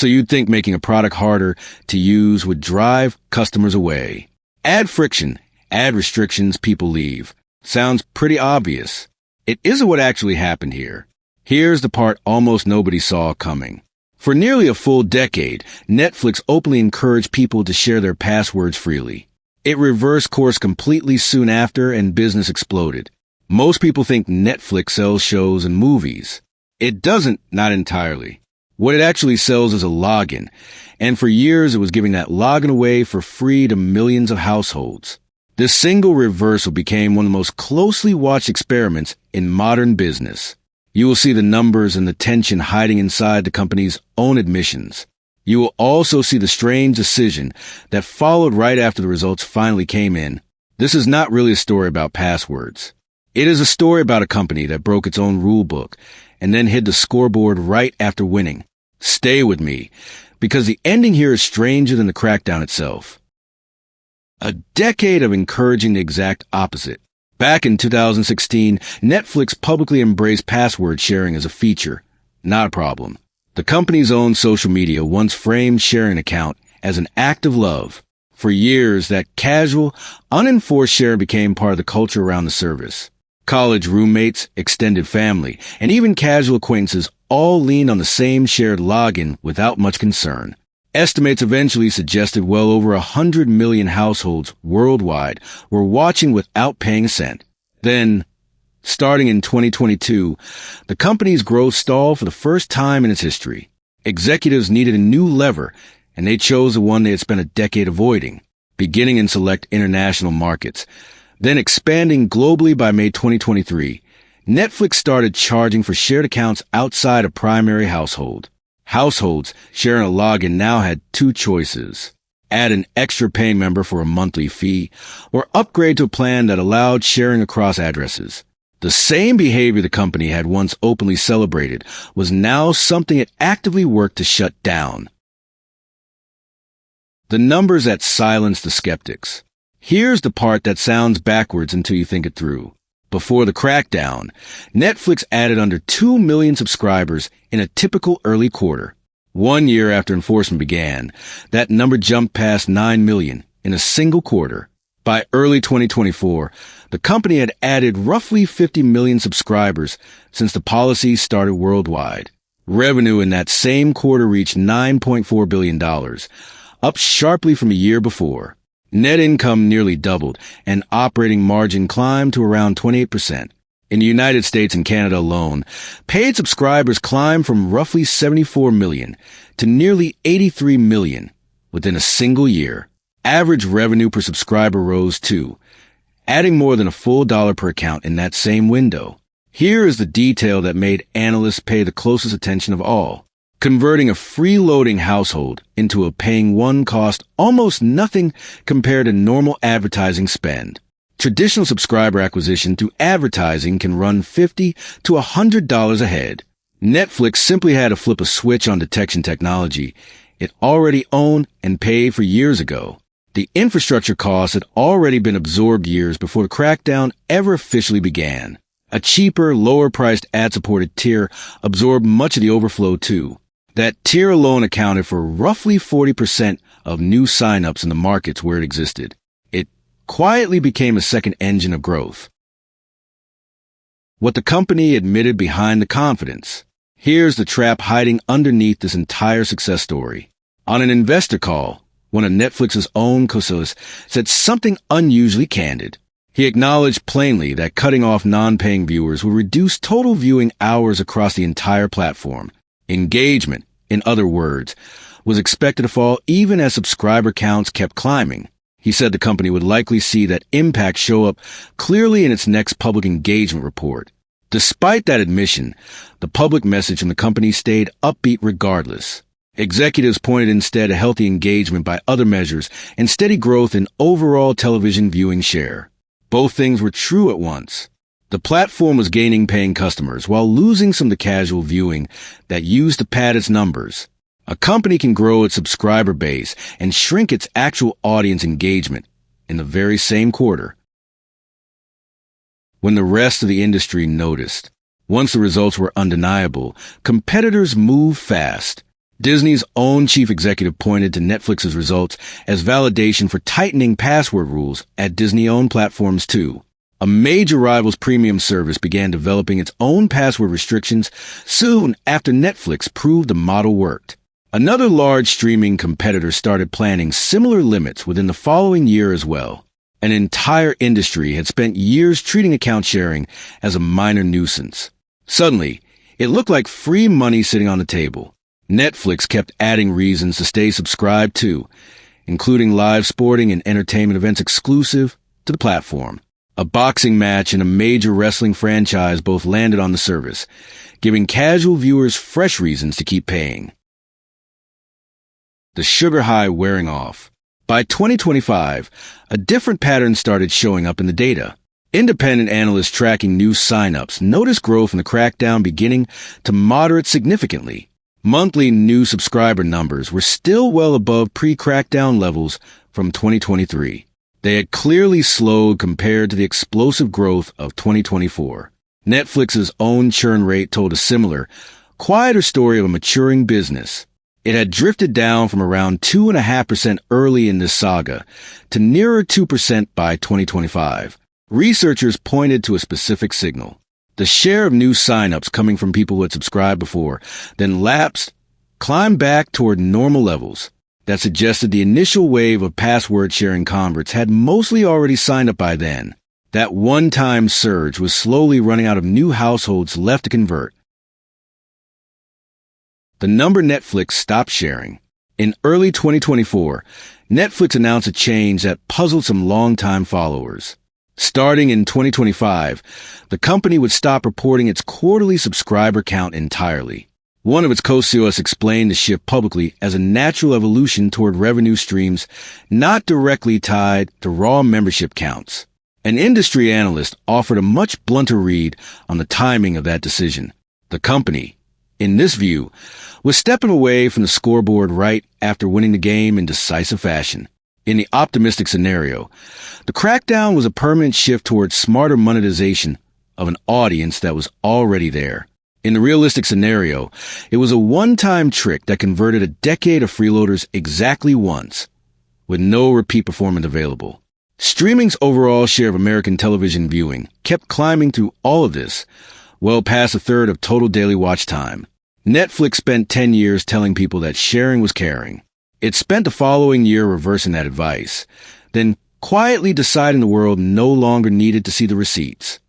So you'd think making a product harder to use would drive customers away. Add friction, add restrictions, people leave. Sounds pretty obvious. It isn't what actually happened here. Here's the part almost nobody saw coming. For nearly a full decade, Netflix openly encouraged people to share their passwords freely. It reversed course completely soon after and business exploded. Most people think Netflix sells shows and movies. It doesn't, not entirely. What it actually sells is a login, and for years it was giving that login away for free to millions of households. This single reversal became one of the most closely watched experiments in modern business. You will see the numbers and the tension hiding inside the company's own admissions. You will also see the strange decision that followed right after the results finally came in. This is not really a story about passwords. It is a story about a company that broke its own rule book and then hit the scoreboard right after winning. Stay with me, because the ending here is stranger than the crackdown itself. A decade of encouraging the exact opposite. Back in 2016, Netflix publicly embraced password sharing as a feature, not a problem. The company's own social media once framed sharing an account as an act of love. For years, that casual, unenforced sharing became part of the culture around the service. College roommates, extended family, and even casual acquaintances all leaned on the same shared login without much concern. Estimates eventually suggested well over 100 million households worldwide were watching without paying a cent. Then, starting in 2022, the company's growth stalled for the first time in its history. Executives needed a new lever, and they chose the one they had spent a decade avoiding, beginning in select international markets. Then expanding globally by May 2023, Netflix started charging for shared accounts outside a primary household. Households sharing a login now had two choices: add an extra paying member for a monthly fee, or upgrade to a plan that allowed sharing across addresses. The same behavior the company had once openly celebrated was now something it actively worked to shut down. The numbers that silenced the skeptics. Here's the part that sounds backwards until you think it through. Before the crackdown, Netflix added under 2 million subscribers in a typical early quarter. 1 year after enforcement began, that number jumped past 9 million in a single quarter. By early 2024, the company had added roughly 50 million subscribers since the policy started worldwide. Revenue in that same quarter reached $9.4 billion, up sharply from a year before. Net income nearly doubled, and operating margin climbed to around 28%. In the United States and Canada alone, paid subscribers climbed from roughly 74 million to nearly 83 million within a single year. Average revenue per subscriber rose too, adding more than a full dollar per account in that same window. Here is the detail that made analysts pay the closest attention of all. Converting a freeloading household into a paying one cost almost nothing compared to normal advertising spend. Traditional subscriber acquisition through advertising can run $50 to $100 a head. Netflix simply had to flip a switch on detection technology it already owned and paid for years ago. The infrastructure costs had already been absorbed years before the crackdown ever officially began. A cheaper, lower-priced ad-supported tier absorbed much of the overflow too. That tier alone accounted for roughly 40% of new signups in the markets where it existed. It quietly became a second engine of growth. What the company admitted behind the confidence. Here's the trap hiding underneath this entire success story. On an investor call, one of Netflix's own co-CEOs said something unusually candid. He acknowledged plainly that cutting off non-paying viewers would reduce total viewing hours across the entire platform. Engagement, in other words, was expected to fall even as subscriber counts kept climbing. He said the company would likely see that impact show up clearly in its next public engagement report. Despite that admission, the public message from the company stayed upbeat regardless. Executives pointed instead to healthy engagement by other measures and steady growth in overall television viewing share. Both things were true at once. The platform was gaining paying customers while losing some of the casual viewing that used to pad its numbers. A company can grow its subscriber base and shrink its actual audience engagement in the very same quarter. When the rest of the industry noticed, once the results were undeniable, competitors moved fast. Disney's own chief executive pointed to Netflix's results as validation for tightening password rules at Disney-owned platforms too. A major rival's premium service began developing its own password restrictions soon after Netflix proved the model worked. Another large streaming competitor started planning similar limits within the following year as well. An entire industry had spent years treating account sharing as a minor nuisance. Suddenly, it looked like free money sitting on the table. Netflix kept adding reasons to stay subscribed to, including live sporting and entertainment events exclusive to the platform. A boxing match and a major wrestling franchise both landed on the service, giving casual viewers fresh reasons to keep paying. The sugar high wearing off. By 2025, a different pattern started showing up in the data. Independent analysts tracking new signups noticed growth in the crackdown beginning to moderate significantly. Monthly new subscriber numbers were still well above pre-crackdown levels from 2023. They had clearly slowed compared to the explosive growth of 2024. Netflix's own churn rate told a similar, quieter story of a maturing business. It had drifted down from around 2.5% early in this saga to nearer 2% by 2025. Researchers pointed to a specific signal. The share of new signups coming from people who had subscribed before, then lapsed, climbed back toward normal levels. That suggested the initial wave of password-sharing converts had mostly already signed up by then. That one-time surge was slowly running out of new households left to convert. The number Netflix stopped sharing. In early 2024, Netflix announced a change that puzzled some longtime followers. Starting in 2025, the company would stop reporting its quarterly subscriber count entirely. One of its co-CEOs explained the shift publicly as a natural evolution toward revenue streams not directly tied to raw membership counts. An industry analyst offered a much blunter read on the timing of that decision. The company, in this view, was stepping away from the scoreboard right after winning the game in decisive fashion. In the optimistic scenario, the crackdown was a permanent shift towards smarter monetization of an audience that was already there. In the realistic scenario, it was a one-time trick that converted a decade of freeloaders exactly once, with no repeat performance available. Streaming's overall share of American television viewing kept climbing through all of this, well past a third of total daily watch time. Netflix spent 10 years telling people that sharing was caring. It spent the following year reversing that advice, then quietly deciding the world no longer needed to see the receipts.